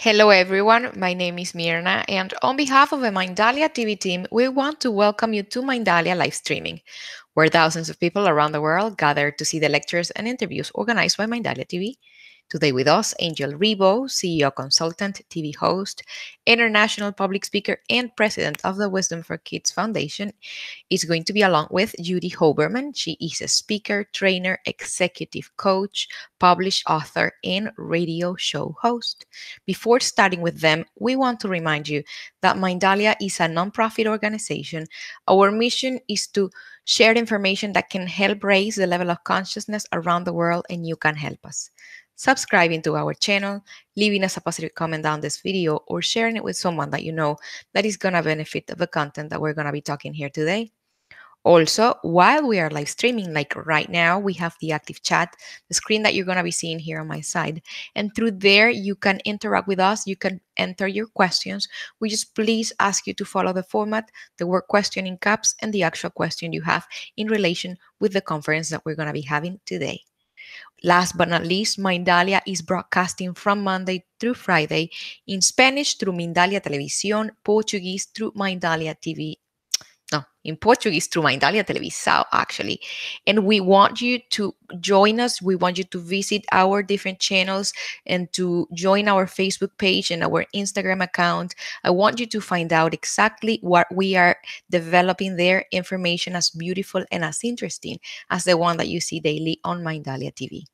Hello, everyone. My name is Mirna, and on behalf of the Mindalia TV team, we want to welcome you to Mindalia live streaming, where thousands of people around the world gather to see the lectures and interviews organized by Mindalia TV. Today with us, Angel Rebo, CEO consultant, TV host, international public speaker, and president of the Wisdom for Kids Foundation, is going to be along with Judy Hoberman. She is a speaker, trainer, executive coach, published author, and radio show host. Before starting with them, we want to remind you that Mindalia is a nonprofit organization. Our mission is to share information that can help raise the level of consciousness around the world, and you can help us. Subscribing to our channel, leaving us a positive comment down this video, or sharing it with someone that you know that is going to benefit of the content that we're going to be talking here today. Also, while we are live streaming, like right now, we have the active chat, the screen that you're going to be seeing here on my side. And through there, you can interact with us. You can enter your questions. We just please ask you to follow the format, the word question in caps, and the actual question you have in relation with the conference that we're going to be having today. Last but not least, Mindalia is broadcasting from Monday through Friday in Spanish through Mindalia Televisión, Portuguese through Mindalia TV, no, in Portuguese through Mindalia Televisão, actually. And we want you to join us. We want you to visit our different channels and to join our Facebook page and our Instagram account. I want you to find out exactly what we are developing there, information as beautiful and as interesting as the one that you see daily on Mindalia TV.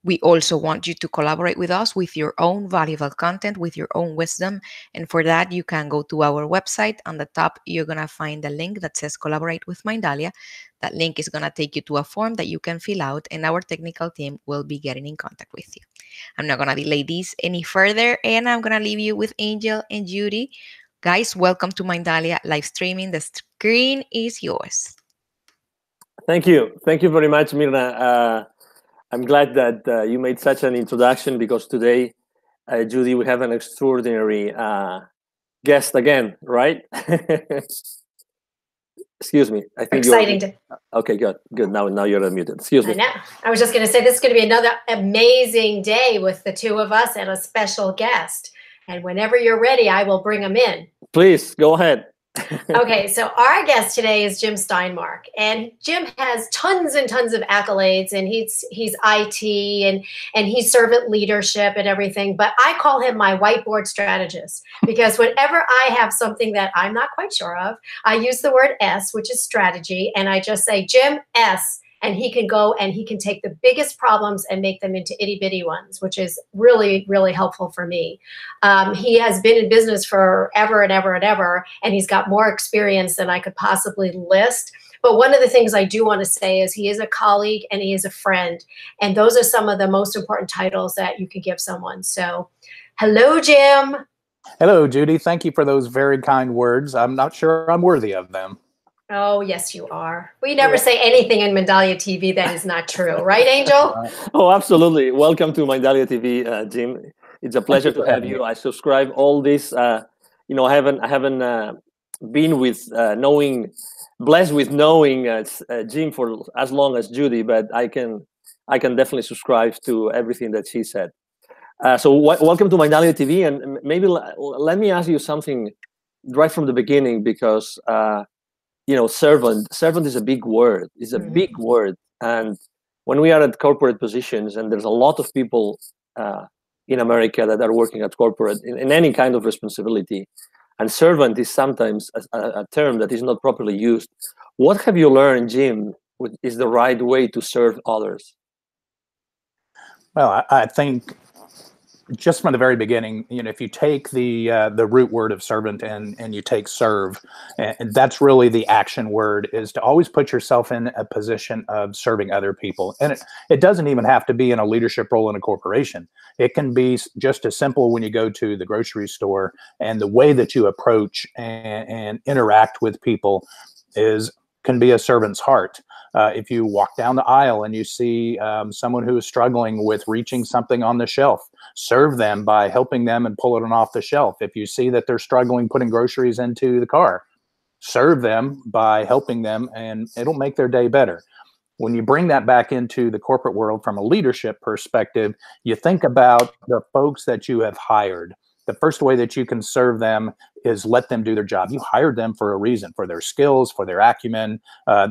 We also want you to collaborate with us with your own valuable content, with your own wisdom. And for that, you can go to our website. On the top, you're going to find a link that says Collaborate with Mindalia. That link is going to take you to a form that you can fill out, and our technical team will be getting in contact with you. I'm not going to delay this any further, and I'm going to leave you with Angel and Judy. Guys, welcome to Mindalia live streaming. The screen is yours. Thank you. Thank you very much, Mirna. I'm glad that you made such an introduction because today, Judy, we have an extraordinary guest again, right? Excuse me. I think exciting. Okay, good. Now you're unmuted. Excuse me. I know. I was just going to say this is going to be another amazing day with the two of us and a special guest. And whenever you're ready, I will bring them in. Please go ahead. Okay, so our guest today is Jim Steinmark, and Jim has tons and tons of accolades, and he's IT and he's servant leadership and everything. But I call him my whiteboard strategist because whenever I have something that I'm not quite sure of, I use the word S, which is strategy, and I just say Jim S. And he can go and he can take the biggest problems and make them into itty bitty ones, which is really, really helpful for me. He has been in business forever and ever and ever, and he's got more experience than I could possibly list. But one of the things I do want to say is he is a colleague and he is a friend. And those are some of the most important titles that you could give someone. So hello, Jim. Hello, Judy. Thank you for those very kind words. I'm not sure I'm worthy of them. Oh, yes, you are. We never say anything in Mindalia TV that is not true. Right, Angel? Oh, absolutely. Welcome to Mindalia TV, Jim. It's a pleasure to have you. I subscribe all this. I haven't been with blessed with knowing Jim for as long as Judy, but I can definitely subscribe to everything that she said. So welcome to Mindalia TV, and maybe let me ask you something right from the beginning because. Servant is a big word. It's a big word. And when we are at corporate positions, and there's a lot of people in America that are working at corporate in any kind of responsibility, and servant is sometimes a term that is not properly used. What have you learned, Jim, is the right way to serve others? Well, I think just from the very beginning, if you take the root word of servant and you take serve, and that's really the action word, is to always put yourself in a position of serving other people. And it doesn't even have to be in a leadership role in a corporation. It can be just as simple when you go to the grocery store, and the way that you approach and interact with people can be a servant's heart. If you walk down the aisle and you see someone who is struggling with reaching something on the shelf, serve them by helping them and pull it off the shelf. If you see that they're struggling putting groceries into the car, serve them by helping them, and it'll make their day better. When you bring that back into the corporate world from a leadership perspective, you think about the folks that you have hired. The first way that you can serve them is let them do their job. You hired them for a reason, for their skills, for their acumen,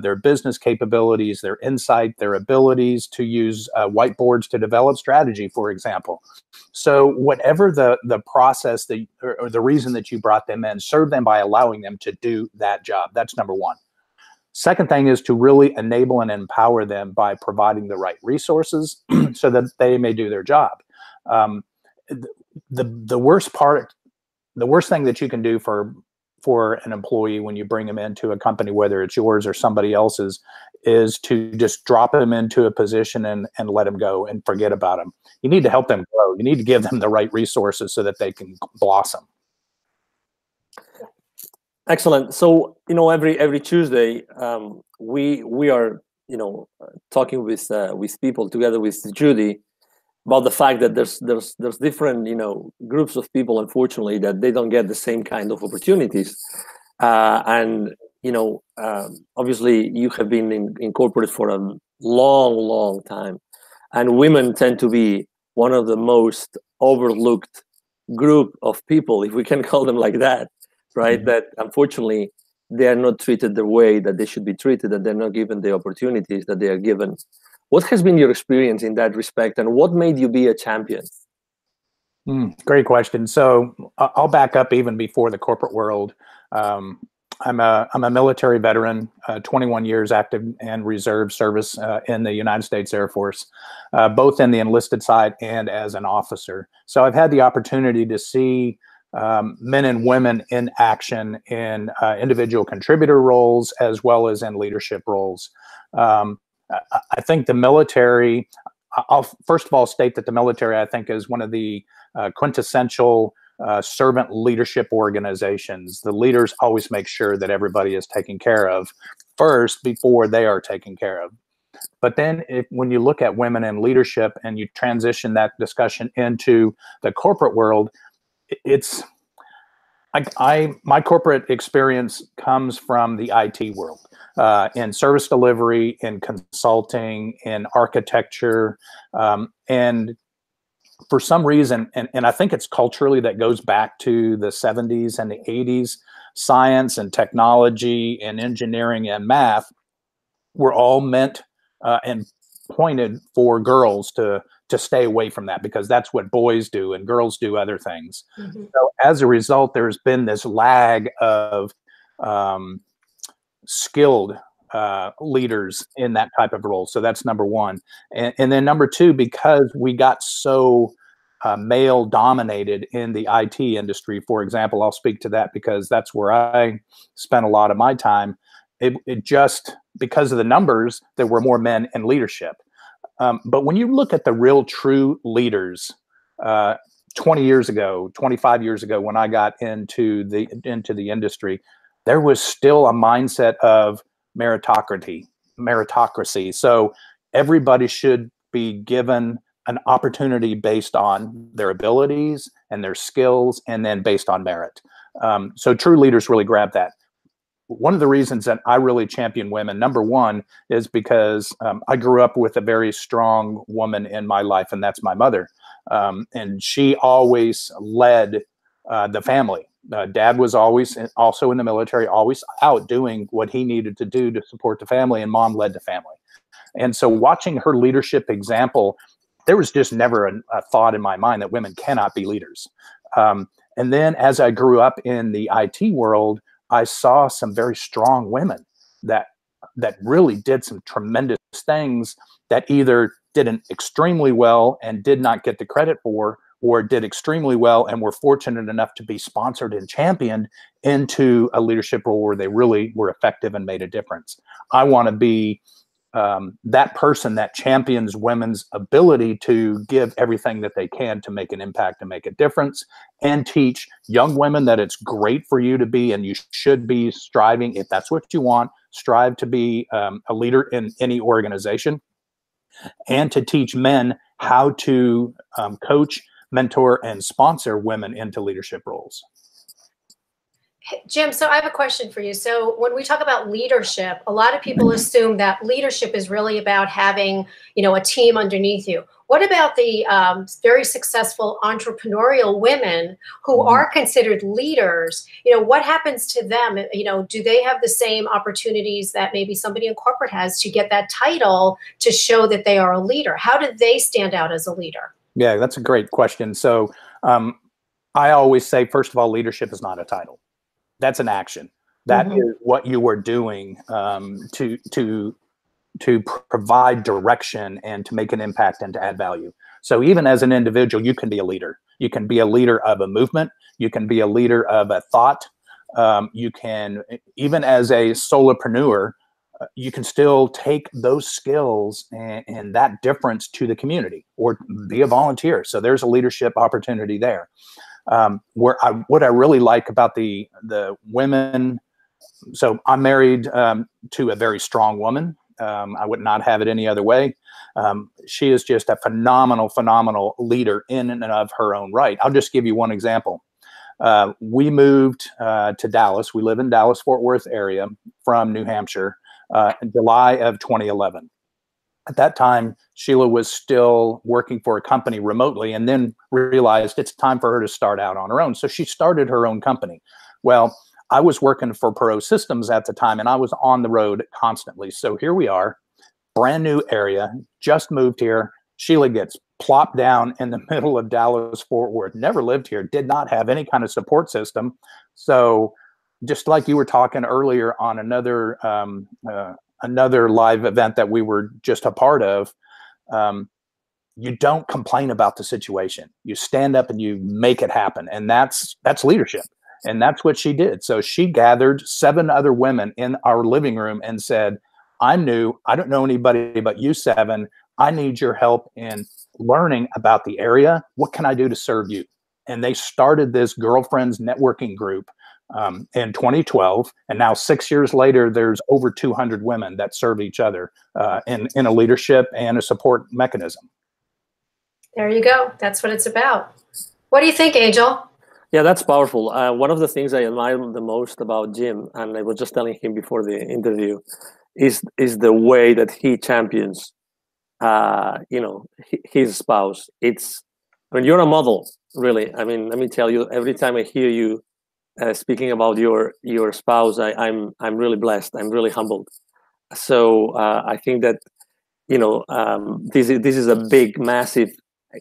their business capabilities, their insight, their abilities to use whiteboards to develop strategy, for example. So whatever the process that, or the reason that you brought them in, serve them by allowing them to do that job. That's number one. Second thing is to really enable and empower them by providing the right resources so that they may do their job. The worst part, the worst thing that you can do for an employee when you bring them into a company, whether it's yours or somebody else's, is to just drop them into a position and let them go and forget about them. You need to help them grow. You need to give them the right resources so that they can blossom. Excellent. So, every Tuesday, we are, talking with people together with Judy about the fact that there's different, groups of people, unfortunately, that they don't get the same kind of opportunities. And, obviously you have been in corporate for a long, long time, and women tend to be one of the most overlooked group of people, if we can call them like that. Right, mm-hmm. That unfortunately they are not treated the way that they should be treated, and they're not given the opportunities that they are given. What has been your experience in that respect, and what made you be a champion? Great question. So I'll back up even before the corporate world. I'm a military veteran, 21 years active and reserve service in the United States Air Force, both in the enlisted side and as an officer. So I've had the opportunity to see men and women in action in individual contributor roles as well as in leadership roles. I think the military, I'll first of all state that the military, I think, is one of the quintessential servant leadership organizations. The leaders always make sure that everybody is taken care of first before they are taken care of. But then when you look at women in leadership and you transition that discussion into the corporate world, it's my corporate experience comes from the IT world, in service delivery, in consulting, in architecture, and for some reason, and I think it's culturally that goes back to the 70s and the 80s, science and technology and engineering and math were all meant and pointed for girls to stay away from that, because that's what boys do and girls do other things. Mm-hmm. So as a result, there's been this lag of skilled leaders in that type of role. So that's number one. And then number two, because we got so male dominated in the IT industry, for example, I'll speak to that because that's where I spent a lot of my time. It just, because of the numbers, there were more men in leadership. But when you look at the real true leaders, 20 years ago, 25 years ago, when I got into the industry, there was still a mindset of meritocracy. So everybody should be given an opportunity based on their abilities and their skills, and then based on merit. So true leaders really grab that. One of the reasons that I really champion women, number one, is because I grew up with a very strong woman in my life, and that's my mother. And she always led the family. Dad was always also in the military, always out doing what he needed to do to support the family, and mom led the family. And so watching her leadership example, there was just never a thought in my mind that women cannot be leaders. And then as I grew up in the IT world, I saw some very strong women that really did some tremendous things that either did extremely well and did not get the credit for, or did extremely well and were fortunate enough to be sponsored and championed into a leadership role where they really were effective and made a difference. I want to be that person that champions women's ability to give everything that they can to make an impact and make a difference, and teach young women that it's great for you to be, and you should be striving, if that's what you want, strive to be a leader in any organization, and to teach men how to coach, mentor, and sponsor women into leadership roles. Jim, so I have a question for you. So when we talk about leadership, a lot of people assume that leadership is really about having, a team underneath you. What about the very successful entrepreneurial women who are considered leaders? What happens to them? Do they have the same opportunities that maybe somebody in corporate has to get that title to show that they are a leader? How do they stand out as a leader? Yeah, that's a great question. So I always say, first of all, leadership is not a title. That's an action. That is what you are doing to provide direction and to make an impact and to add value. So even as an individual, you can be a leader. You can be a leader of a movement. You can be a leader of a thought. You can, even as a solopreneur, you can still take those skills and that difference to the community or be a volunteer. So there's a leadership opportunity there. What I really like about the women, so I'm married to a very strong woman. I would not have it any other way. She is just a phenomenal leader in and of her own right. I'll just give you one example. We moved to Dallas. We live in Dallas, Fort Worth area from New Hampshire in July of 2011. At that time, Sheila was still working for a company remotely and then realized it's time for her to start out on her own. So she started her own company. Well, I was working for Pro Systems at the time and I was on the road constantly. So here we are, brand new area, just moved here. Sheila gets plopped down in the middle of Dallas, Fort Worth, never lived here, did not have any kind of support system. So just like you were talking earlier on another live event that we were just a part of, you don't complain about the situation. You stand up and you make it happen. And that's leadership. And that's what she did. So she gathered 7 other women in our living room and said, I'm new. I don't know anybody but you 7. I need your help in learning about the area. What can I do to serve you? And they started this girlfriends networking group in 2012. And now 6 years later, there's over 200 women that serve each other in a leadership and a support mechanism. There you go. That's what it's about. What do you think, Angel? Yeah, that's powerful. One of the things I admire the most about Jim, and I was just telling him before the interview, is the way that he champions, his spouse. When you're a model, really. I mean, let me tell you, every time I hear you speaking about your spouse, I'm really blessed. I'm really humbled. So I think that this is a big, massive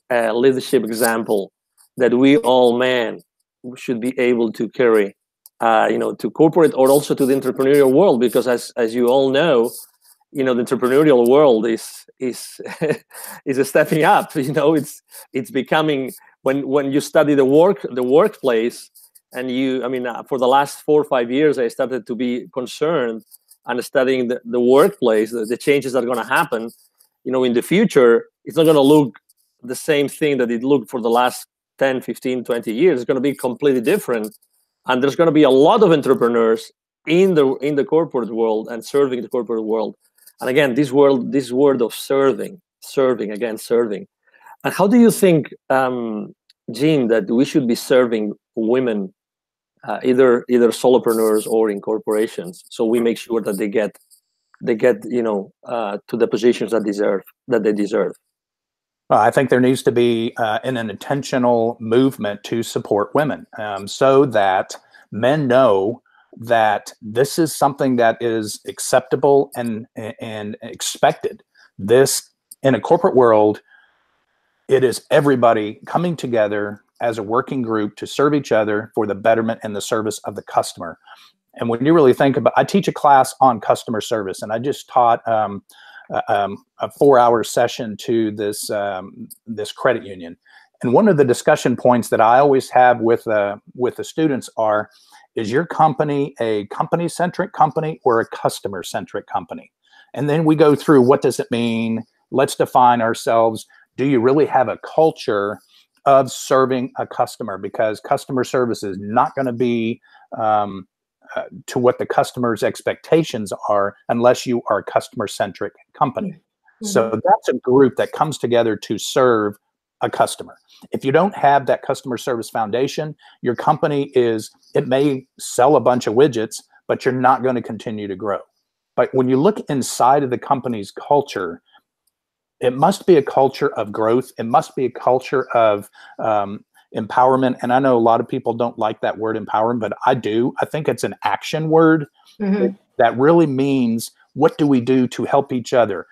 leadership example that we all men should be able to carry, to corporate or also to the entrepreneurial world, because as you all know, the entrepreneurial world is a stepping up. It's becoming, when you study the workplace, and for the last 4 or 5 years, I started to be concerned and studying the workplace, the changes that are going to happen. In the future, it's not going to look the same thing that it looked for the last 10, 15, 20 years. It's going to be completely different. And there's going to be a lot of entrepreneurs in the corporate world and serving the corporate world. And again, this word of serving. And how do you think, Jim, that we should be serving women, either solopreneurs or in corporations, so we make sure that they get to the positions that they deserve? Well, I think there needs to be an intentional movement to support women, so that men know that this is something that is acceptable and expected. This, in a corporate world, it is everybody coming together as a working group to serve each other for the betterment and the service of the customer. And when you really think about, I teach a class on customer service, and I just taught a 4-hour session to this credit union. And one of the discussion points that I always have with the students is your company a company-centric company or a customer-centric company? And then we go through, what does it mean? Let's define ourselves. Do you really have a culture of serving a customer? Because customer service is not going to be to what the customer's expectations are unless you are a customer-centric company. Mm-hmm. So that's a group that comes together to serve a customer. If you don't have that customer service foundation, your company it may sell a bunch of widgets, but you're not going to continue to grow. But when you look inside of the company's culture, it must be a culture of growth. It must be a culture of empowerment. And I know a lot of people don't like that word empowerment, but I do. I think it's an action word that really means, what do we do to help each other?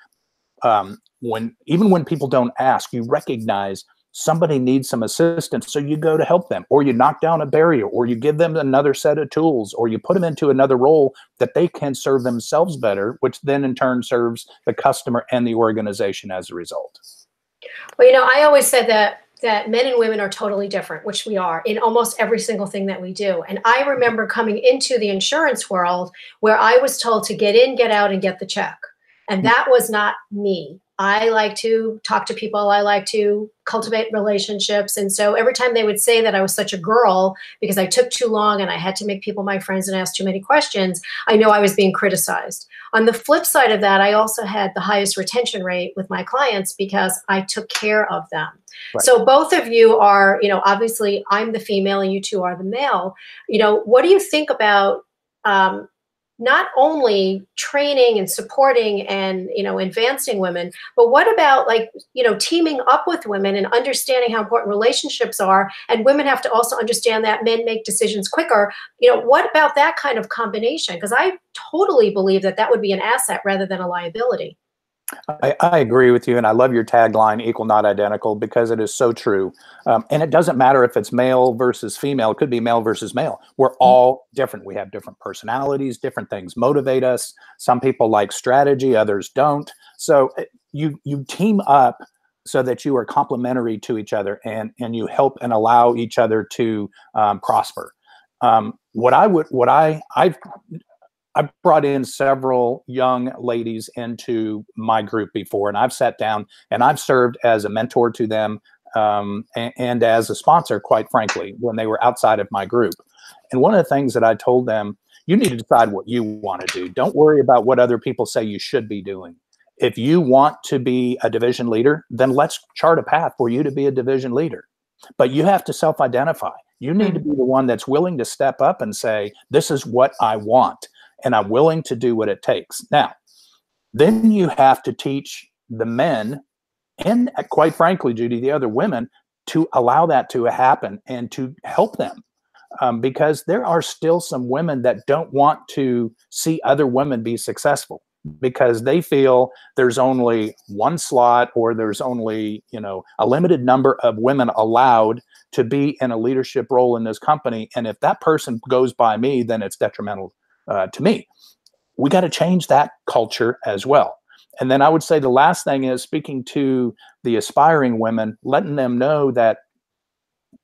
Even when people don't ask, you recognize somebody needs some assistance, so you go to help them, or you knock down a barrier, or you give them another set of tools, or you put them into another role that they can serve themselves better, which then in turn serves the customer and the organization as a result. Well, I always said that men and women are totally different, which we are, in almost every single thing that we do. And I remember coming into the insurance world where I was told to get in, get out, and get the check. And that was not me. I like to talk to people. I like to cultivate relationships. And so every time they would say that I was such a girl because I took too long and I had to make people my friends and ask too many questions, I know I was being criticized. On the flip side of that, I also had the highest retention rate with my clients because I took care of them. Right. So both of you are, obviously I'm the female and you two are the male. What do you think about not only training and supporting and, advancing women, but what about teaming up with women and understanding how important relationships are? And women have to also understand that men make decisions quicker. What about that kind of combination? Because I totally believe that would be an asset rather than a liability. I agree with you, and I love your tagline, equal, not identical, because it is so true. And it doesn't matter if it's male versus female. It could be male versus male. We're all different. We have different personalities, different things motivate us. Some people like strategy, others don't. So you team up so that you are complementary to each other, and you help and allow each other to prosper. I've brought in several young ladies into my group before, and I've sat down and I've served as a mentor to them and as a sponsor, quite frankly, when they were outside of my group. And one of the things that I told them, you need to decide what you want to do. Don't worry about what other people say you should be doing. If you want to be a division leader, then let's chart a path for you to be a division leader. But you have to self-identify. You need to be the one that's willing to step up and say, this is what I want, and I'm willing to do what it takes. Now, then you have to teach the men, and quite frankly, Judy, the other women, to allow that to happen and to help them. Because there are still some women that don't want to see other women be successful because they feel there's only one slot, or there's only, a limited number of women allowed to be in a leadership role in this company. And if that person goes by me, then it's detrimental to me. We got to change that culture as well. And then I would say the last thing is speaking to the aspiring women, letting them know that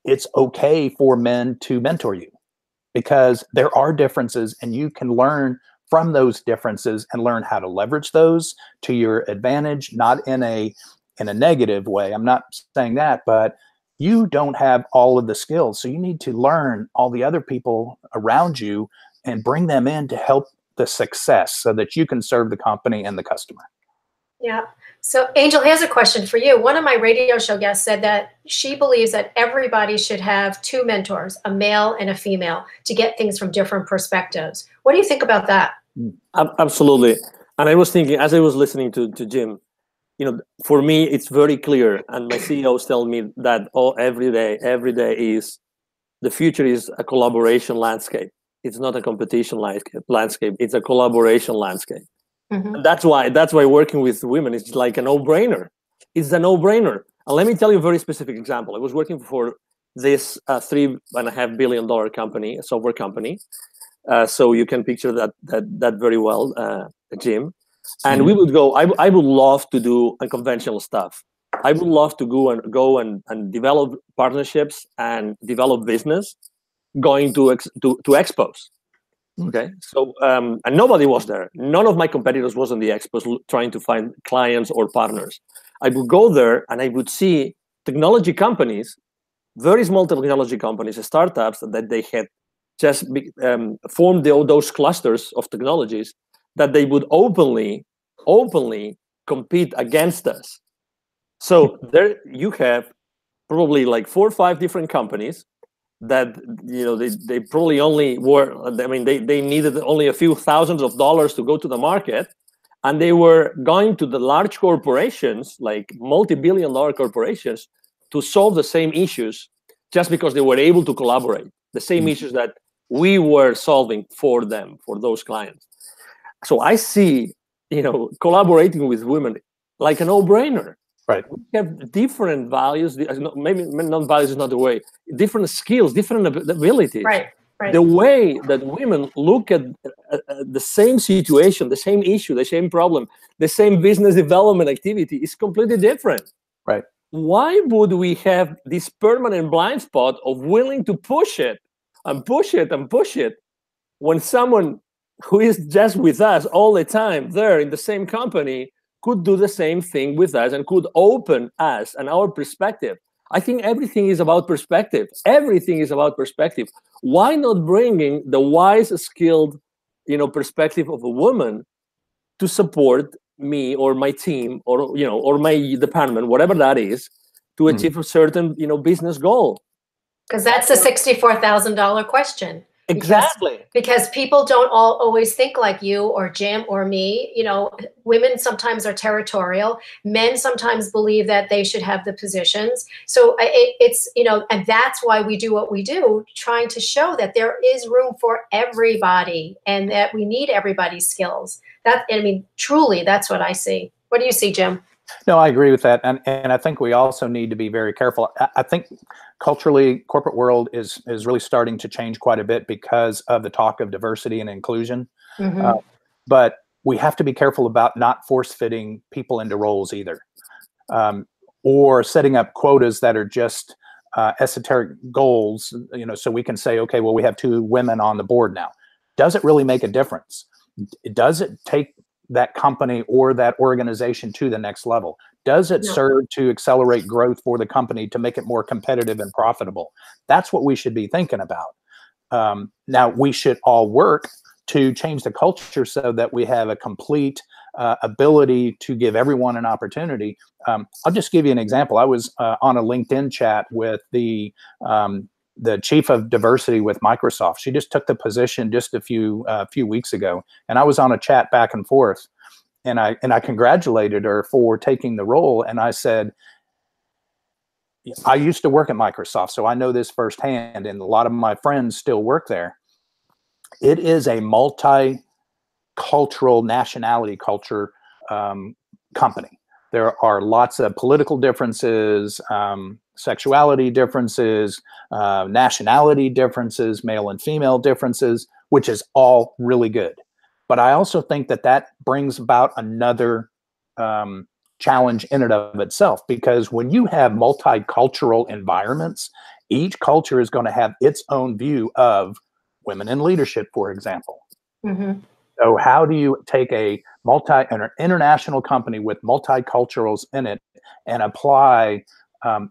it's okay for men to mentor you, because there are differences and you can learn from those differences and learn how to leverage those to your advantage, not in a negative way. I'm not saying that, but you don't have all of the skills. So you need to learn all the other people around you and bring them in to help the success so that you can serve the company and the customer. Yeah. So Angel, here's a question for you. One of my radio show guests said that she believes that everybody should have two mentors, a male and a female, to get things from different perspectives. What do you think about that? Absolutely. And I was thinking, as I was listening to Jim, for me, it's very clear. And my CEOs tell me that every day is the future is a collaboration landscape. It's not a competition landscape. It's a collaboration landscape. Mm-hmm. And that's why working with women is like a no-brainer. It's a no-brainer. And let me tell you a very specific example. I was working for this $3.5 billion company, a software company. So you can picture that very well, Jim. And we would go. I would love to do unconventional stuff. I would love to go and develop partnerships and develop business, going to expos. Okay, so and nobody was there. None of my competitors was on the expos trying to find clients or partners. I would go there and I would see technology companies, very small technology companies, startups that they had just formed those clusters of technologies that they would openly compete against us. So there you have probably like 4 or 5 different companies that, they probably only were, I mean, they needed only a few thousands of dollars to go to the market, and they were going to the large corporations, like multi-billion-dollar corporations, to solve the same issues, just because they were able to collaborate, the same issues that we were solving for them, for those clients. So I see, collaborating with women like a no-brainer. Right. We have different values, maybe not values is not the way, different skills, different abilities. Right. The way that women look at the same situation, the same issue, the same problem, the same business development activity is completely different. Right. Why would we have this permanent blind spot of willing to push it and push it and push it when someone who is just with us all the time there in the same company could do the same thing with us and could open us and our perspective? I think everything is about perspective. Everything is about perspective. Why not bringing the wise, skilled, perspective of a woman to support me or my team or my department, whatever that is, to achieve a certain, business goal? Because that's the $64,000 question. Exactly. Because people don't always think like you or Jim or me. Women sometimes are territorial. Men sometimes believe that they should have the positions. So it's, and that's why we do what we do, trying to show that there is room for everybody and that we need everybody's skills. Truly, that's what I see. What do you see, Jim? No, I agree with that. And I think we also need to be very careful. I think culturally, corporate world is really starting to change quite a bit because of the talk of diversity and inclusion. But we have to be careful about not force-fitting people into roles either, or setting up quotas that are just esoteric goals, so we can say, okay, well, we have 2 women on the board now. Does it really make a difference? Does it take that company or that organization to the next level? Does it serve to accelerate growth for the company to make it more competitive and profitable? That's what we should be thinking about. Now, we should all work to change the culture so that we have a complete ability to give everyone an opportunity. I'll just give you an example. I was on a LinkedIn chat with the chief of diversity with Microsoft. She just took the position just a few weeks ago, and I was on a chat back and forth, and I congratulated her for taking the role. And I said, I used to work at Microsoft, so I know this firsthand, and a lot of my friends still work there. It is a multicultural nationality culture company. There are lots of political differences, sexuality differences, nationality differences, male and female differences, which is all really good. But I also think that brings about another challenge in and of itself, because when you have multicultural environments, each culture is going to have its own view of women in leadership, for example. So how do you take an international company with multiculturals in it and apply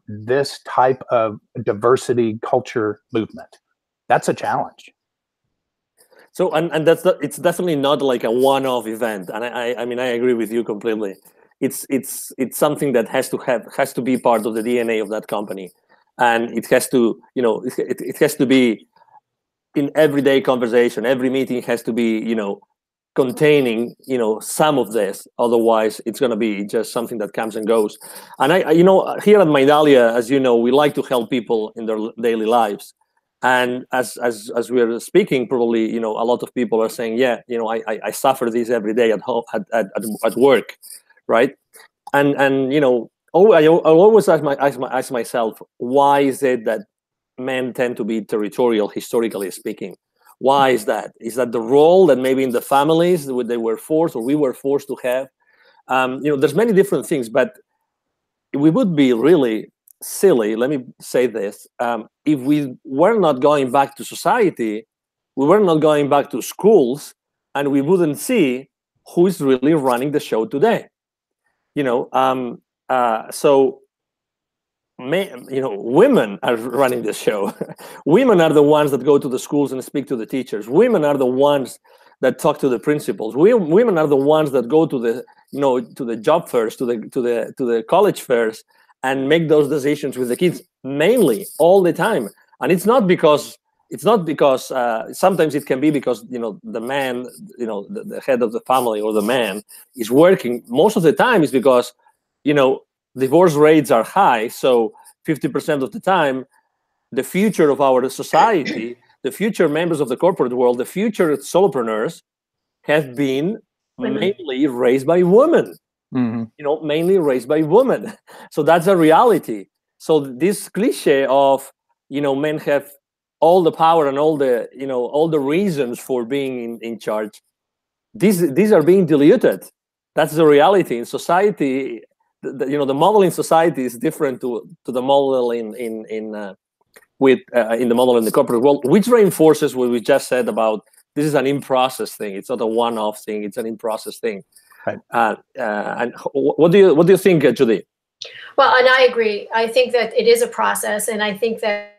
this type of diversity culture movement? That's a challenge. So, and it's definitely not like a one-off event. And I mean, I agree with you completely. It's something that has to be part of the DNA of that company, and it has to, it has to be in everyday conversation. Every meeting has to be, containing, some of this. Otherwise, it's going to be just something that comes and goes. And here at Mindalia, as you know, we like to help people in their daily lives. And as we're speaking, probably, a lot of people are saying, yeah, I suffer this every day at home, at work, right? And I always ask myself, why is it that men tend to be territorial, historically speaking? Why is that? Is that the role that maybe in the families they were forced, or we were forced to have? There's many different things, but we would be really silly, let me say this, if we were not going back to society, we were not going back to schools, and we wouldn't see who is really running the show today. So women are running the show. Women are the ones that go to the schools and speak to the teachers. Women are the ones that talk to the principals. Women are the ones that go to the to the job fairs, to the college fairs, and make those decisions with the kids mainly all the time. And it's not because sometimes it can be because, you know, the man, you know, the head of the family or the man is working. Most of the time is because, you know, divorce rates are high. So 50% of the time, the future of our society, the future members of the corporate world, the future solopreneurs have been mainly raised by women. You know, mainly raised by women. So that's a reality. So this cliche of, you know, men have all the power and all the, you know, all the reasons for being in charge, these are being diluted. That's the reality in society. You know, the model in society is different to the model in the model in the corporate world, which reinforces what we just said about this is an in-process thing. It's not a one-off thing. It's an in-process thing. Right. And what do you think, Judy? Well, and I agree. I think that it is a process, and I think that.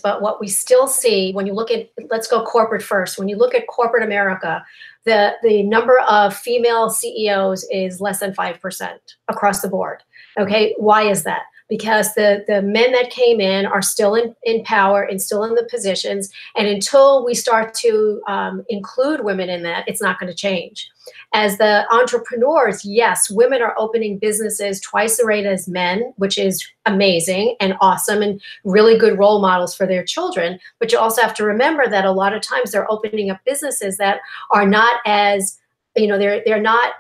But what we still see when you look at, let's go corporate first. When you look at corporate America, the number of female CEOs is less than 5% across the board. Okay, why is that? Because the men that came in are still in power and still in the positions. And until we start to include women in that, it's not going to change. As the entrepreneurs, yes, women are opening businesses twice the rate as men, which is amazing and awesome and really good role models for their children. But you also have to remember that a lot of times they're opening up businesses that are not as, you know, they're not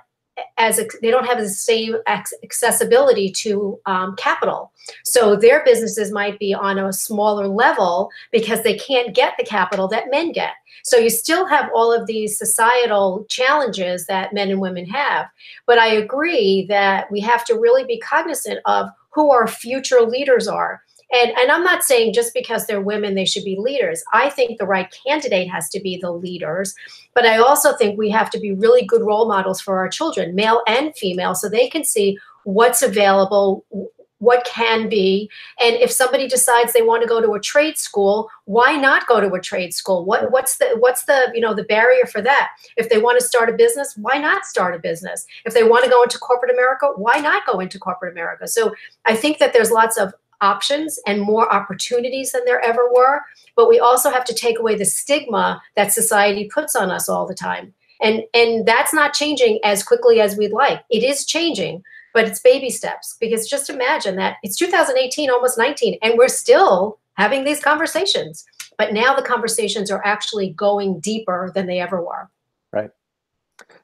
as, they don't have the same accessibility to capital. So their businesses might be on a smaller level because they can't get the capital that men get. So you still have all of these societal challenges that men and women have. But I agree that we have to really be cognizant of who our future leaders are. And I'm not saying just because they're women, they should be leaders. I think the right candidate has to be the leaders. But I also think we have to be really good role models for our children, male and female, so they can see what's available, what can be. And if somebody decides they want to go to a trade school, why not go to a trade school? What's the you know, the barrier for that? If they want to start a business, why not start a business? If they want to go into corporate America, why not go into corporate America? So I think that there's lots of options and more opportunities than there ever were, but we also have to take away the stigma that society puts on us all the time. And that's not changing as quickly as we'd like. It is changing, but it's baby steps, because just imagine that it's 2018, almost 19, and we're still having these conversations. But now the conversations are actually going deeper than they ever were. Right.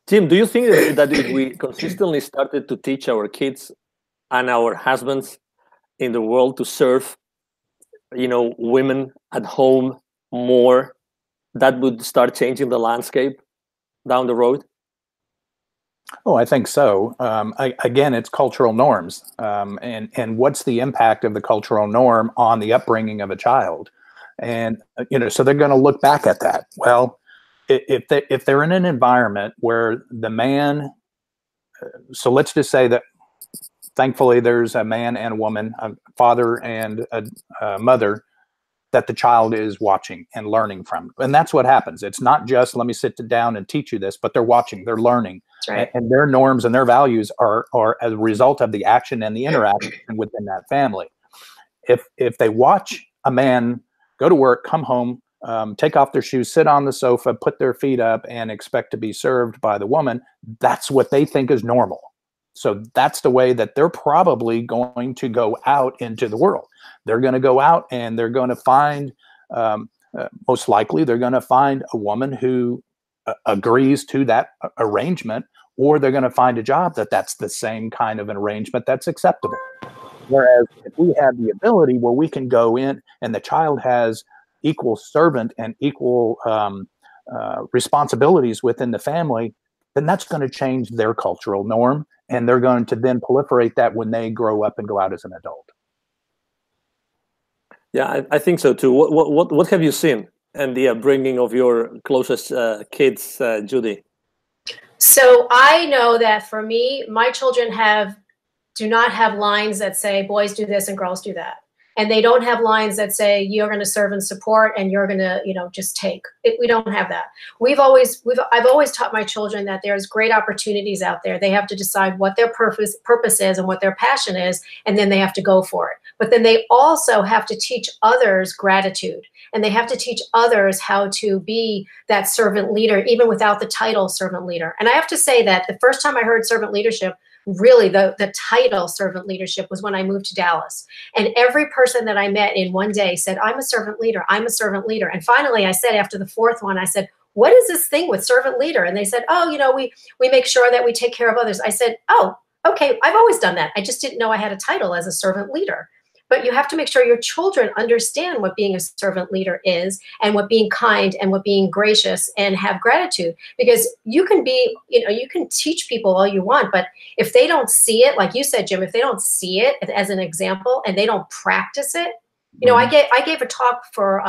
Jim, do you think that if we consistently started to teach our kids and our husbands in the world to serve, you know, women at home more, that would start changing the landscape down the road? Oh, I think so. Again, it's cultural norms, and what's the impact of the cultural norm on the upbringing of a child? And you know, so they're going to look back at that. Well, if they're in an environment where the man, so let's just say that thankfully there's a man and a woman, a father and a mother, that the child is watching and learning from. And that's what happens. It's not just, let me sit down and teach you this, but they're watching, they're learning. That's right. And their norms and their values are as a result of the action and the interaction within that family. If they watch a man go to work, come home, take off their shoes, sit on the sofa, put their feet up, and expect to be served by the woman, that's what they think is normal. So that's the way that they're probably going to go out into the world. They're going to go out and they're going to find, most likely, they're going to find a woman who agrees to that arrangement, or they're going to find a job that's the same kind of an arrangement that's acceptable. Whereas if we have the ability where we can go in and the child has equal servant and equal responsibilities within the family, then that's going to change their cultural norm. And they're going to then proliferate that when they grow up and go out as an adult. Yeah, I think so too. What have you seen in the upbringing of your closest kids, Judy? So I know that for me, my children do not have lines that say boys do this and girls do that. And they don't have lines that say you're going to serve and support and you're going to, just take it. We don't have that. I've always taught my children that there's great opportunities out there. They have to decide what their purpose is and what their passion is, and then they have to go for it. But then they also have to teach others gratitude, and they have to teach others how to be that servant leader, even without the title servant leader. And I have to say that the first time I heard servant leadership, really the title servant leadership, was when I moved to Dallas. And every person that I met in one day said, I'm a servant leader, I'm a servant leader. And finally I said, after the fourth one, I said, what is this thing with servant leader? And they said, oh, we make sure that we take care of others. I said, oh, okay, I've always done that. I just didn't know I had a title as a servant leader. But you have to make sure your children understand what being a servant leader is, and what being kind and what being gracious and have gratitude. Because you can be, you can teach people all you want, but if they don't see it, like you said, Jim, if they don't see it as an example and they don't practice it, I gave a talk for,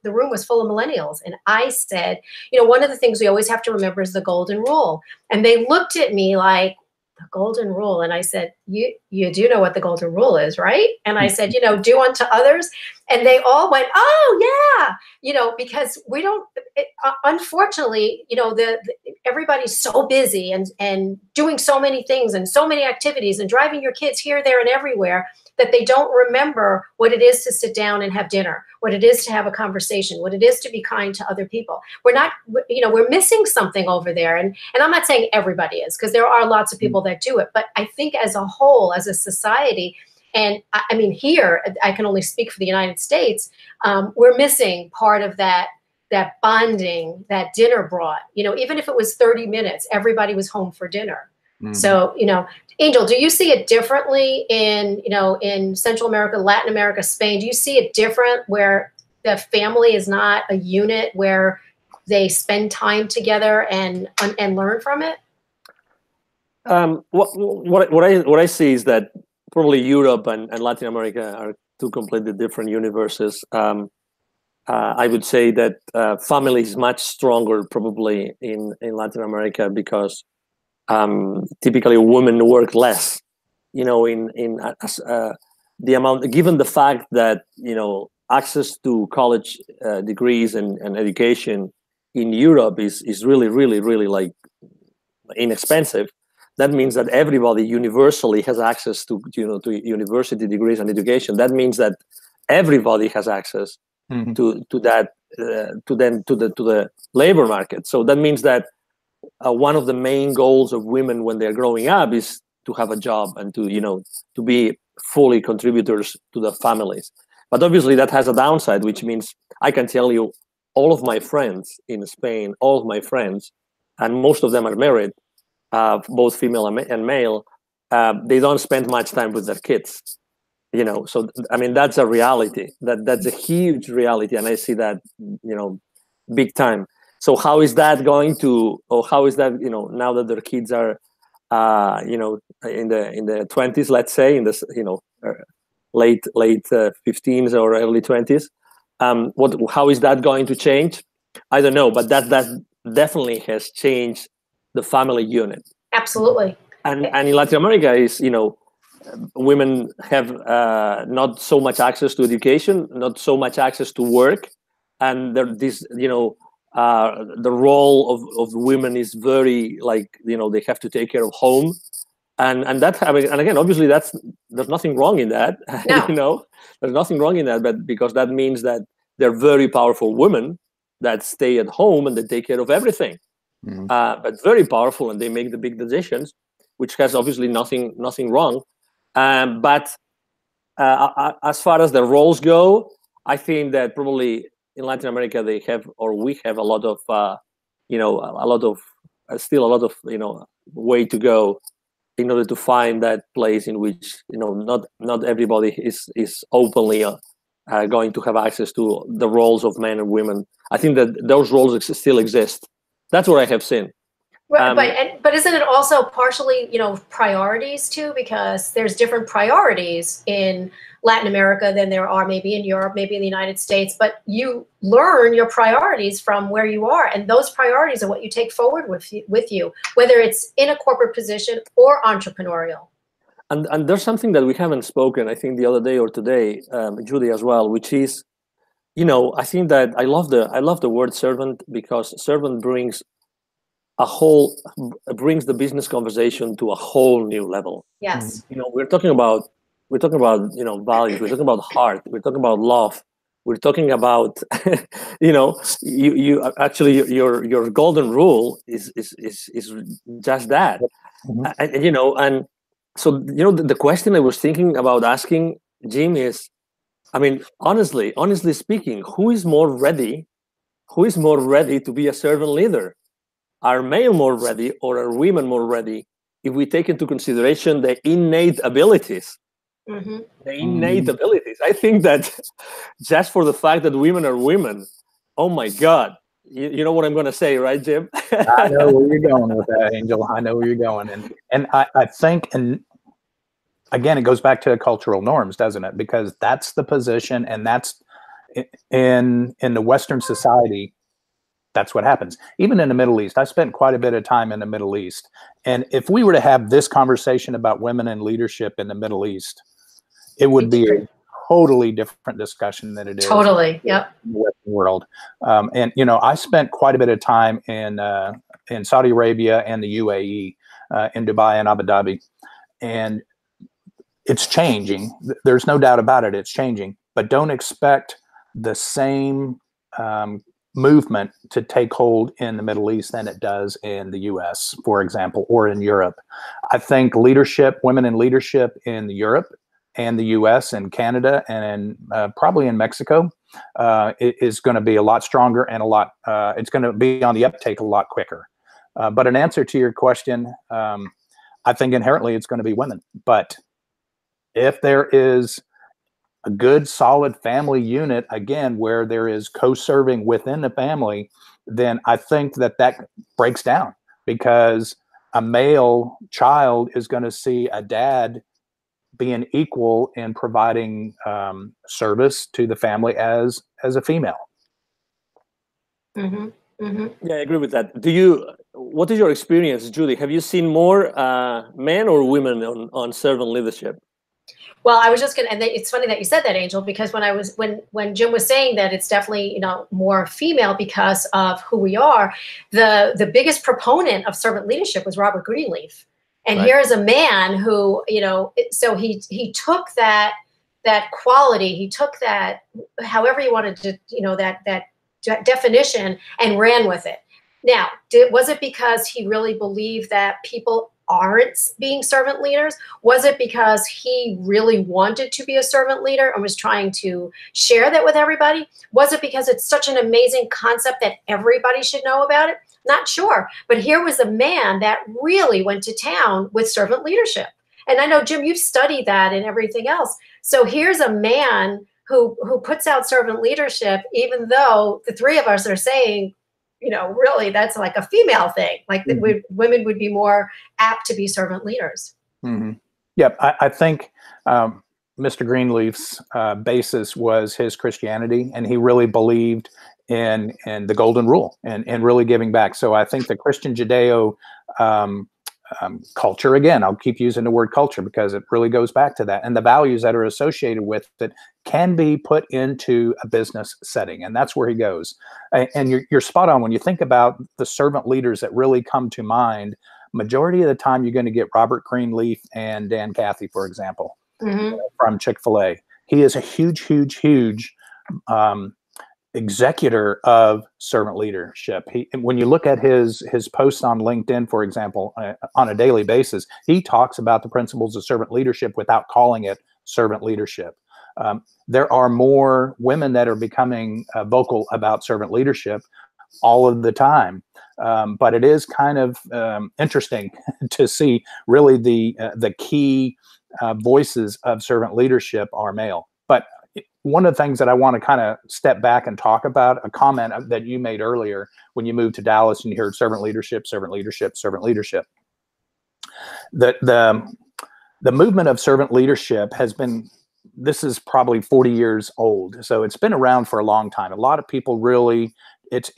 the room was full of millennials. And I said, one of the things we always have to remember is the golden rule. And they looked at me like, the golden rule. And I said, you do know what the golden rule is, right? And I said, do unto others. And they all went, oh yeah, because we don't, unfortunately, everybody's so busy and doing so many things and so many activities and driving your kids here, there, and everywhere, that they don't remember what it is to sit down and have dinner, what it is to have a conversation, what it is to be kind to other people. We're missing something over there. And I'm not saying everybody is, because there are lots of people that do it. But I think as a whole, as a society, and I mean, here, I can only speak for the United States, we're missing part of that bonding that dinner brought. Even if it was 30 minutes, everybody was home for dinner. Mm-hmm. So, Angel, do you see it differently in Central America, Latin America, Spain? Do you see it different where the family is not a unit, where they spend time together and learn from it? What I see is that probably Europe and Latin America are two completely different universes. I would say that family is much stronger probably in Latin America, because typically women work less, the amount, given the fact that, access to college degrees and education in Europe is really, really, really like inexpensive. That means that everybody universally has access to university degrees and education. That means that everybody has access to the labor market. So that means that one of the main goals of women when they're growing up is to have a job and to be fully contributors to the families. But obviously that has a downside, which means I can tell you all of my friends in Spain, all of my friends, and most of them are married, both female and male, they don't spend much time with their kids. So I mean, that's a reality. That's a huge reality, and I see that big time. So how is that going to, or how is that, now that their kids are, in the 20s, let's say, in the, late 15s or early 20s, how is that going to change? I don't know, but that definitely has changed the family unit. Absolutely. And in Latin America is, women have not so much access to education, not so much access to work, and the role of women is very they have to take care of home, and that and again, obviously there's nothing wrong in that. No. There's nothing wrong in that, but because that means that they're very powerful women that stay at home and they take care of everything. Mm-hmm. But very powerful, and they make the big decisions, which has obviously nothing wrong. But as far as the roles go, I think that probably in Latin America we have a lot of still a lot of way to go in order to find that place in which not everybody is openly going to have access to the roles of men and women. I think that those roles still exist. That's what I have seen. Right, but isn't it also partially, priorities too? Because there's different priorities in Latin America than there are maybe in Europe, maybe in the United States. But you learn your priorities from where you are, and those priorities are what you take forward with you, whether it's in a corporate position or entrepreneurial. And there's something that we haven't spoken, I think, the other day or today, Judy, as well, which is, I think that I love the word servant, because servant brings the business conversation to a whole new level. Yes. We're talking about values. We're talking about heart. We're talking about love. We're talking about you actually your golden rule is just that. And so the question I was thinking about asking Jim is, I mean, honestly speaking, who is more ready to be a servant leader? Are male more ready, or are women more ready, if we take into consideration the innate abilities? Mm-hmm. The innate abilities. I think that just for the fact that women are women, oh my God, you know what I'm going to say, right, Jim? I know where you're going with that, Angel. I know where you're going, and I think, and again, it goes back to cultural norms, doesn't it? Because that's the position, and that's in the Western society. That's what happens. Even in the Middle East, I spent quite a bit of time in the Middle East. And if we were to have this conversation about women in leadership in the Middle East, it would be a totally different discussion than it is totally. Yep. in the Western world. And I spent quite a bit of time in Saudi Arabia and the UAE, in Dubai and Abu Dhabi. And it's changing. There's no doubt about it. It's changing. But don't expect the same movement to take hold in the Middle East than it does in the US, for example, or in Europe. I think women in leadership in Europe and the US and Canada and probably in Mexico is going to be a lot stronger and it's going to be on the uptake a lot quicker. But in answer to your question, I think inherently it's going to be women. But if there is a good, solid family unit, again, where there is co-serving within the family, then I think that breaks down, because a male child is going to see a dad being equal in providing service to the family as a female. Mm-hmm. Mm-hmm. Yeah, I agree with that. What is your experience, Judy? Have you seen more men or women on servant leadership? Well, I was just going to, and it's funny that you said that, Angel, because when Jim was saying that it's definitely, more female because of who we are, the biggest proponent of servant leadership was Robert Greenleaf. And Right. Here's a man who, so he took that quality, he took that, however you wanted to, that definition, and ran with it. Now, was it because he really believed that people aren't being servant leaders? Was it because he really wanted to be a servant leader and was trying to share that with everybody? Was it because it's such an amazing concept that everybody should know about it? Not sure. But here was a man that really went to town with servant leadership. And I know, Jim, you've studied that and everything else. So here's a man who puts out servant leadership, even though the three of us are saying, really, that's like a female thing. Like women would be more apt to be servant leaders. Mm-hmm. Yep. I think Mr. Greenleaf's basis was his Christianity, and he really believed in the golden rule and really giving back. So I think the Christian Judeo culture, again, I'll keep using the word culture because it really goes back to that, and the values that are associated with it can be put into a business setting, and that's where he goes. And you're spot on when you think about the servant leaders that really come to mind. Majority of the time, you're going to get Robert Greenleaf and Dan Cathy, for example, from Chick-fil-A. He is a huge executor of servant leadership. When you look at his posts on LinkedIn, for example, on a daily basis, he talks about the principles of servant leadership without calling it servant leadership. There are more women that are becoming vocal about servant leadership all of the time. But it is kind of interesting to see really the key voices of servant leadership are male. But one of the things that I want to kind of step back and talk about, a comment that you made earlier when you moved to Dallas and you heard servant leadership, servant leadership, servant leadership. The movement of servant leadership has been, this is probably 40 years old. So it's been around for a long time. A lot of people really, it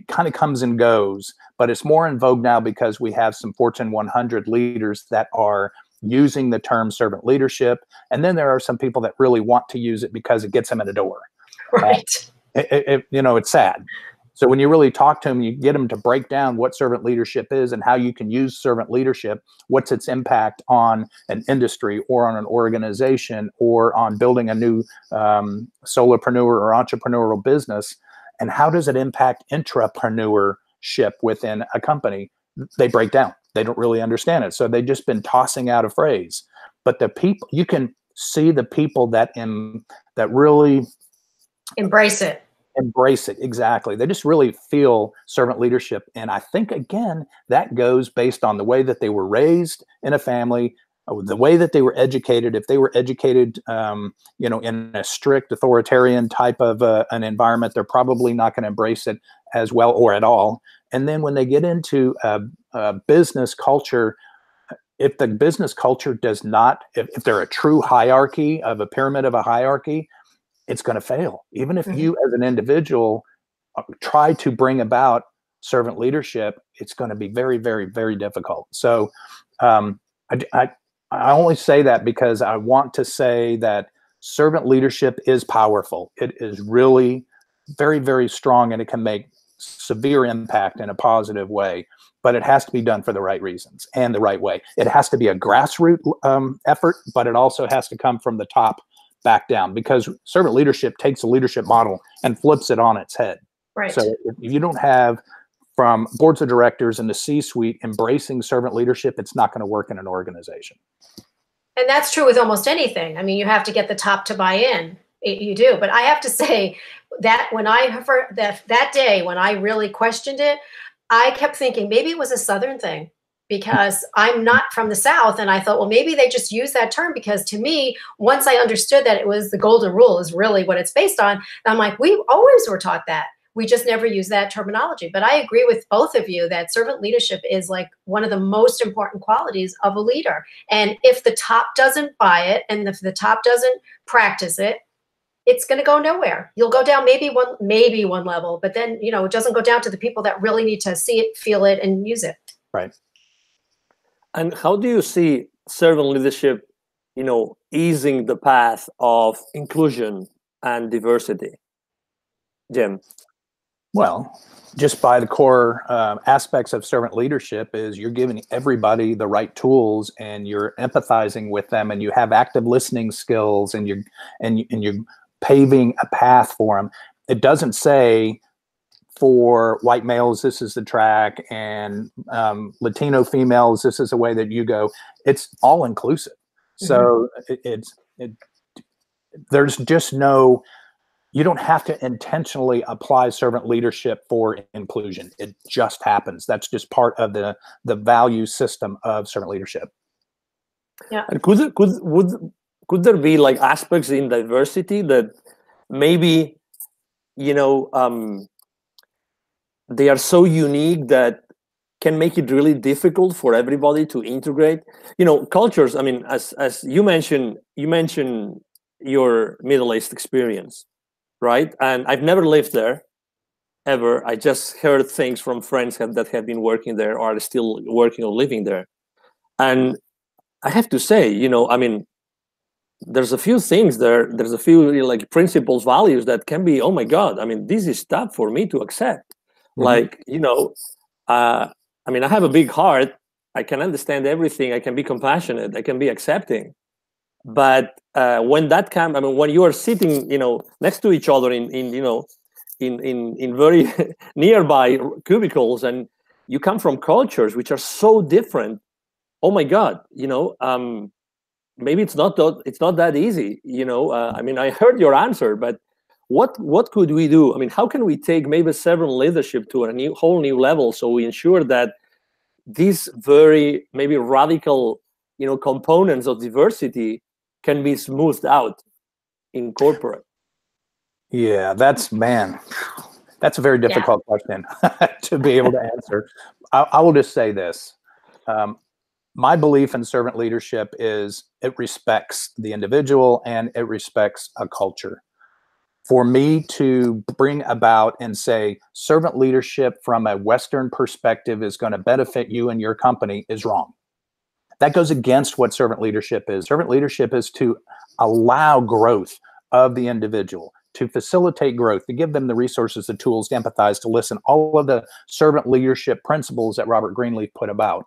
kind of comes and goes, but it's more in vogue now because we have some Fortune 100 leaders that are using the term servant leadership. And then there are some people that really want to use it because it gets them in the door. Right. It's sad. So when you really talk to them, you get them to break down what servant leadership is and how you can use servant leadership, what's its impact on an industry or on an organization or on building a new solopreneur or entrepreneurial business, and how does it impact intrapreneurship within a company, they break down. They don't really understand it. So they've just been tossing out a phrase. But the people, you can see the people that really embrace it. Exactly. They just really feel servant leadership. And I think, again, that goes based on the way that they were raised in a family, the way that they were educated. If they were educated, in a strict authoritarian type of an environment, they're probably not going to embrace it as well or at all. And then when they get into a business culture, if the business culture does not, if they're a true hierarchy of a pyramid of a hierarchy, it's going to fail. Even if you as an individual try to bring about servant leadership, it's going to be very, very, very difficult. So I only say that because I want to say that servant leadership is powerful. It is really very, very strong, and it can make severe impact in a positive way, but it has to be done for the right reasons and the right way. It has to be a grassroots effort, but it also has to come from the top back down, because servant leadership takes a leadership model and flips it on its head. Right. So if you don't have from boards of directors and the C-suite embracing servant leadership, it's not going to work in an organization. And that's true with almost anything. I mean, you have to get the top to buy in. You do. But I have to say that when I heard that day when I really questioned it, I kept thinking maybe it was a Southern thing, because I'm not from the South. And I thought, well, maybe they just use that term, because to me, once I understood that it was the golden rule is really what it's based on, I'm like, we always were taught that. We just never use that terminology. But I agree with both of you that servant leadership is like one of the most important qualities of a leader. And if the top doesn't buy it, and if the top doesn't practice it, it's going to go nowhere. You'll go down maybe one level, but then, it doesn't go down to the people that really need to see it, feel it, and use it. Right. And how do you see servant leadership, easing the path of inclusion and diversity, Jim? Well, just by the core aspects of servant leadership is you're giving everybody the right tools, and you're empathizing with them, and you have active listening skills, and you're paving a path for them. It doesn't say for white males, this is the track, and Latino females, this is the way that you go. It's all inclusive. So there's just no, you don't have to intentionally apply servant leadership for inclusion. It just happens. That's just part of the value system of servant leadership. Yeah. And could there be like aspects in diversity that maybe, they are so unique that can make it really difficult for everybody to integrate? Cultures, I mean, as you mentioned your Middle East experience, right? And I've never lived there, ever. I just heard things from friends that have been working there or are still working or living there. And I have to say, I mean, there's a few things there. There's a few like principles, values that can be, oh my God, I mean, this is tough for me to accept. Like, I mean, I have a big heart. I can understand everything. I can be compassionate. I can be accepting. But when that comes, I mean, when you are sitting, next to each other in very nearby cubicles, and you come from cultures which are so different, oh my God, maybe it's not that easy. I mean, I heard your answer, but what could we do? I mean, how can we take maybe servant leadership to a whole new level, so we ensure that these very maybe radical, components of diversity can be smoothed out in corporate? Yeah, that's a very difficult question to be able to answer. I will just say this. My belief in servant leadership is it respects the individual and it respects a culture. For me to bring about and say servant leadership from a Western perspective is going to benefit you and your company is wrong. that goes against what servant leadership is. Servant leadership is to allow growth of the individual, to facilitate growth, to give them the resources, the tools, to empathize, to listen, all of the servant leadership principles that Robert Greenleaf put about.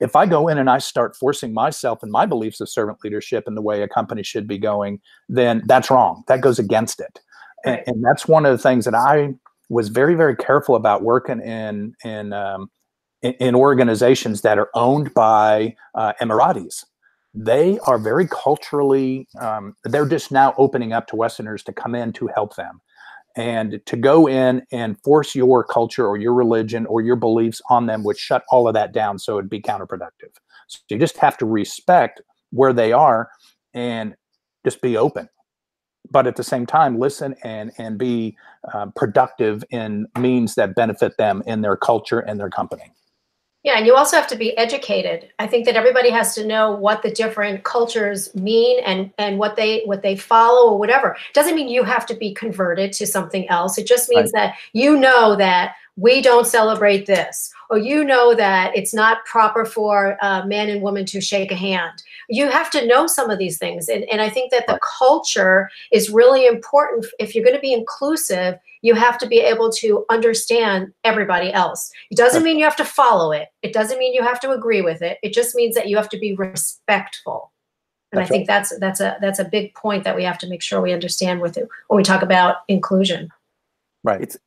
If I go in and I start forcing myself and my beliefs of servant leadership and the way a company should be going, then that's wrong. That goes against it. Right. And that's one of the things that I was very, very careful about working in organizations that are owned by Emiratis. They are very culturally, they're just now opening up to Westerners to come in to help them. And to go in and force your culture or your religion or your beliefs on them would shut all of that down, so it'd be counterproductive. So you just have to respect where they are and just be open. But at the same time, listen and be productive in means that benefit them in their culture and their company. Yeah, and you also have to be educated. I think that everybody has to know what the different cultures mean and what they follow or whatever. Doesn't mean you have to be converted to something else. It just means that you know that we don't celebrate this, or you know that it's not proper for man and woman to shake a hand. You have to know some of these things. And I think that the culture is really important. If you're going to be inclusive, you have to be able to understand everybody else. It doesn't mean you have to follow it. It doesn't mean you have to agree with it. It just means that you have to be respectful. And I think that's a big point that we have to make sure we understand with it when we talk about inclusion. Right. It's,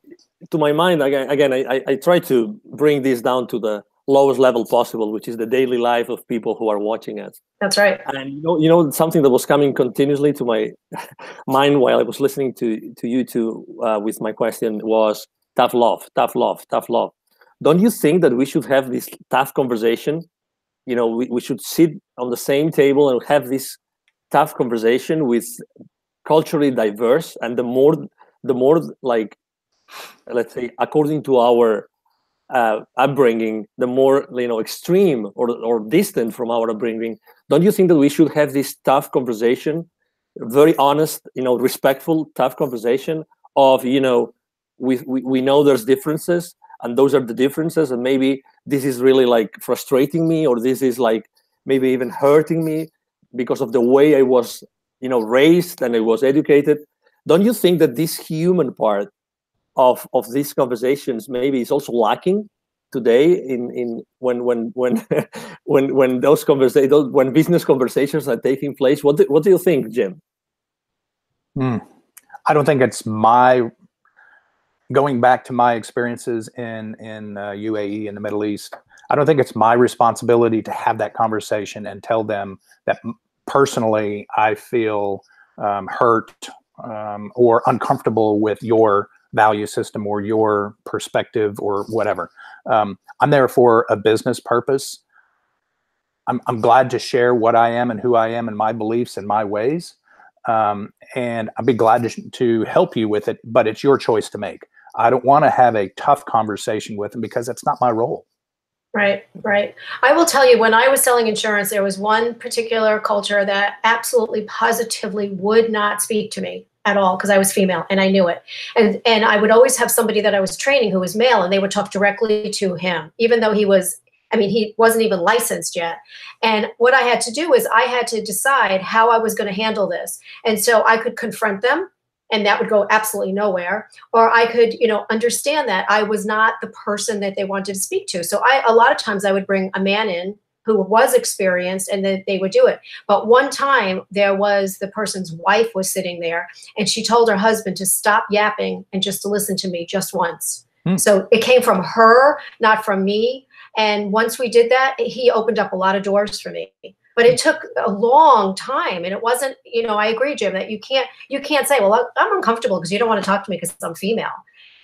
to my mind, again, I try to bring this down to the lowest level possible, which is the daily life of people who are watching us. That's right. And you know something that was coming continuously to my mind while I was listening to you two with my question was tough love, tough love, tough love. Don't you think that we should have this tough conversation? You know, we should sit on the same table and have this tough conversation with culturally diverse, and the more like, let's say, according to our upbringing, the more extreme or distant from our upbringing. Don't you think that we should have this tough conversation, very honest, respectful, tough conversation of we know there's differences, and those are the differences, and maybe this is really like frustrating me, or this is like maybe even hurting me because of the way I was raised and I was educated. Don't you think that this human part of these conversations maybe is also lacking today in when those conversations, when business conversations are taking place? What do you think, Jim? I don't think it's going back to my experiences in UAE in the Middle East. I don't think it's my responsibility to have that conversation and tell them that personally I feel hurt or uncomfortable with your value system or your perspective or whatever. I'm there for a business purpose. I'm glad to share what I am and who I am and my beliefs and my ways. And I'd be glad to help you with it, but it's your choice to make. I don't want to have a tough conversation with them because it's not my role. Right, right. I will tell you, when I was selling insurance, there was one particular culture that absolutely positively would not speak to me at all because I was female and I knew it. And I would always have somebody that I was training who was male, and they would talk directly to him, even though he wasn't even licensed yet. And what I had to do is I had to decide how I was going to handle this. And so I could confront them, and that would go absolutely nowhere. Or I could, understand that I was not the person that they wanted to speak to. So a lot of times I would bring a man in who was experienced, and then they would do it. But one time there was the person's wife was sitting there, and she told her husband to stop yapping and just to listen to me just once. So it came from her, not from me. And once we did that, he opened up a lot of doors for me. But it took a long time, and it wasn't, I agree, Jim, that you can't say, well, I'm uncomfortable because you don't want to talk to me because I'm female.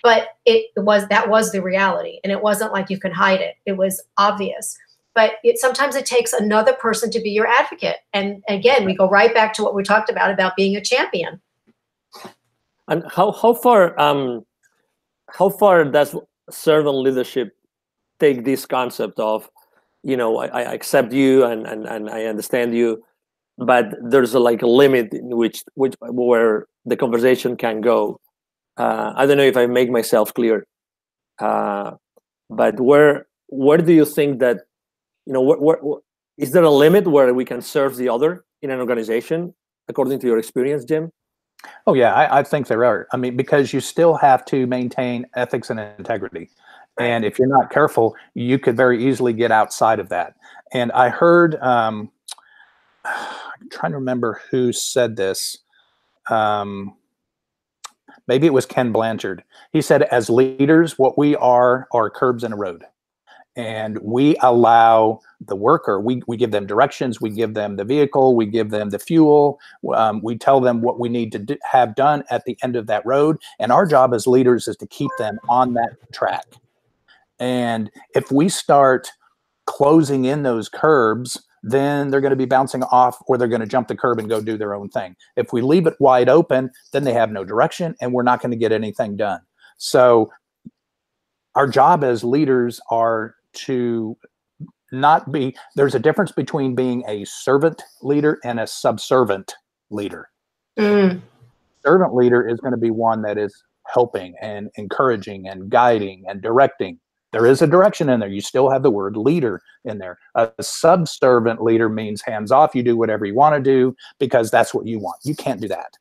But that was the reality, and it wasn't like you can hide it. It was obvious. But sometimes it takes another person to be your advocate. And again, we go right back to what we talked about being a champion. And how far does servant leadership take this concept of, I accept you and I understand you, but there's a limit in which where the conversation can go. I don't know if I make myself clear, but where do you think that, is there a limit where we can serve the other in an organization, according to your experience, Jim? Oh, yeah, I think there are. I mean, because you still have to maintain ethics and integrity. And if you're not careful, you could very easily get outside of that. And I heard, I'm trying to remember who said this. Maybe it was Ken Blanchard. He said, as leaders, what we are curbs in a road. And we allow the worker, we give them directions, we give them the vehicle, we give them the fuel, we tell them what we need to have done at the end of that road. And our job as leaders is to keep them on that track. And if we start closing in those curbs, then they're going to be bouncing off, or they're going to jump the curb and go do their own thing. If we leave it wide open, then they have no direction and we're not going to get anything done. So our job as leaders are to not be, there's a difference between being a servant leader and a subservient leader. Servant leader is going to be one that is helping and encouraging and guiding and directing. There is a direction in there. You still have the word leader in there. A subservient leader means hands off. You do whatever you want to do because that's what you want. You can't do that.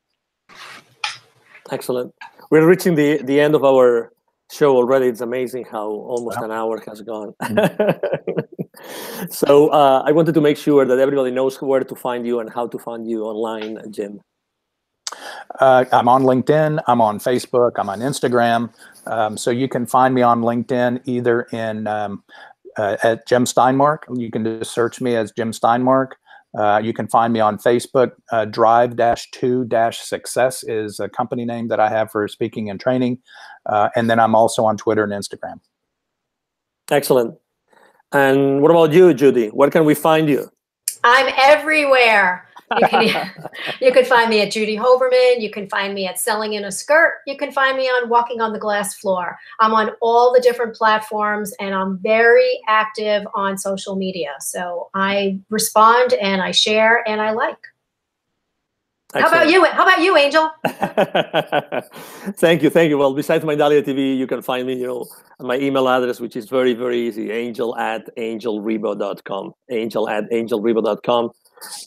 Excellent. We're reaching the end of our show already. It's amazing how almost an hour has gone. So I wanted to make sure that everybody knows where to find you and how to find you online, Jim. I'm on LinkedIn. I'm on Facebook. I'm on Instagram. So you can find me on LinkedIn either in at Jim Steinmark. You can just search me as Jim Steinmark. You can find me on Facebook. Drive-2-Success is a company name that I have for speaking and training. And then I'm also on Twitter and Instagram. Excellent. And what about you, Judy? Where can we find you? I'm everywhere. You can find me at Judy Hoberman. You can find me at Selling in a Skirt. You can find me on Walking on the Glass Floor. I'm on all the different platforms, and I'm very active on social media. So I respond and I share and I like. Excellent. How about you, Angel? Thank you. Well, besides Mindalia TV, you can find me, my email address, which is very, very easy, angel@angelrebo.com, angel@angelrebo.com.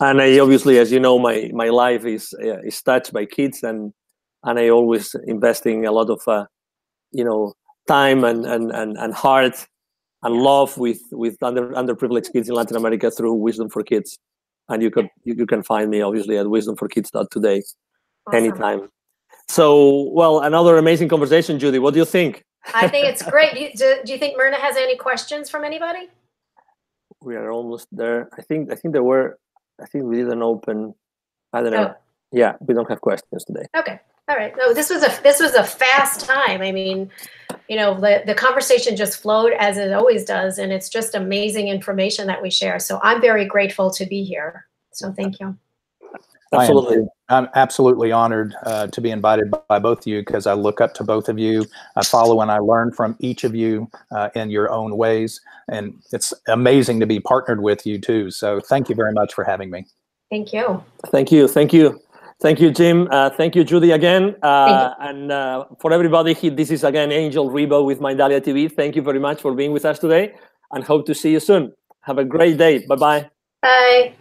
And I obviously, as you know, my life is touched by kids, and I always investing a lot of time and heart and love with underprivileged kids in Latin America through Wisdom for Kids. And you can find me obviously at wisdomforkids.today. Awesome. Anytime. So, well, another amazing conversation, Judy. What do you think? I think it's great. Do you think Myrna has any questions from anybody? We are almost there. I think there were. I think we didn't open. I don't know. Yeah, we don't have questions today. Okay. All right. No, this was a fast time. I mean, the conversation just flowed as it always does, and it's just amazing information that we share. So I'm very grateful to be here. So thank you. Absolutely. I'm absolutely honored to be invited by both of you, because I look up to both of you. I follow and I learn from each of you in your own ways. And it's amazing to be partnered with you too. So thank you very much for having me. Thank you. Thank you, Jim. Thank you, Judy, again. And for everybody, this is again Angel Rebo with Mindalia TV. Thank you very much for being with us today, and hope to see you soon. Have a great day. Bye-bye. Bye.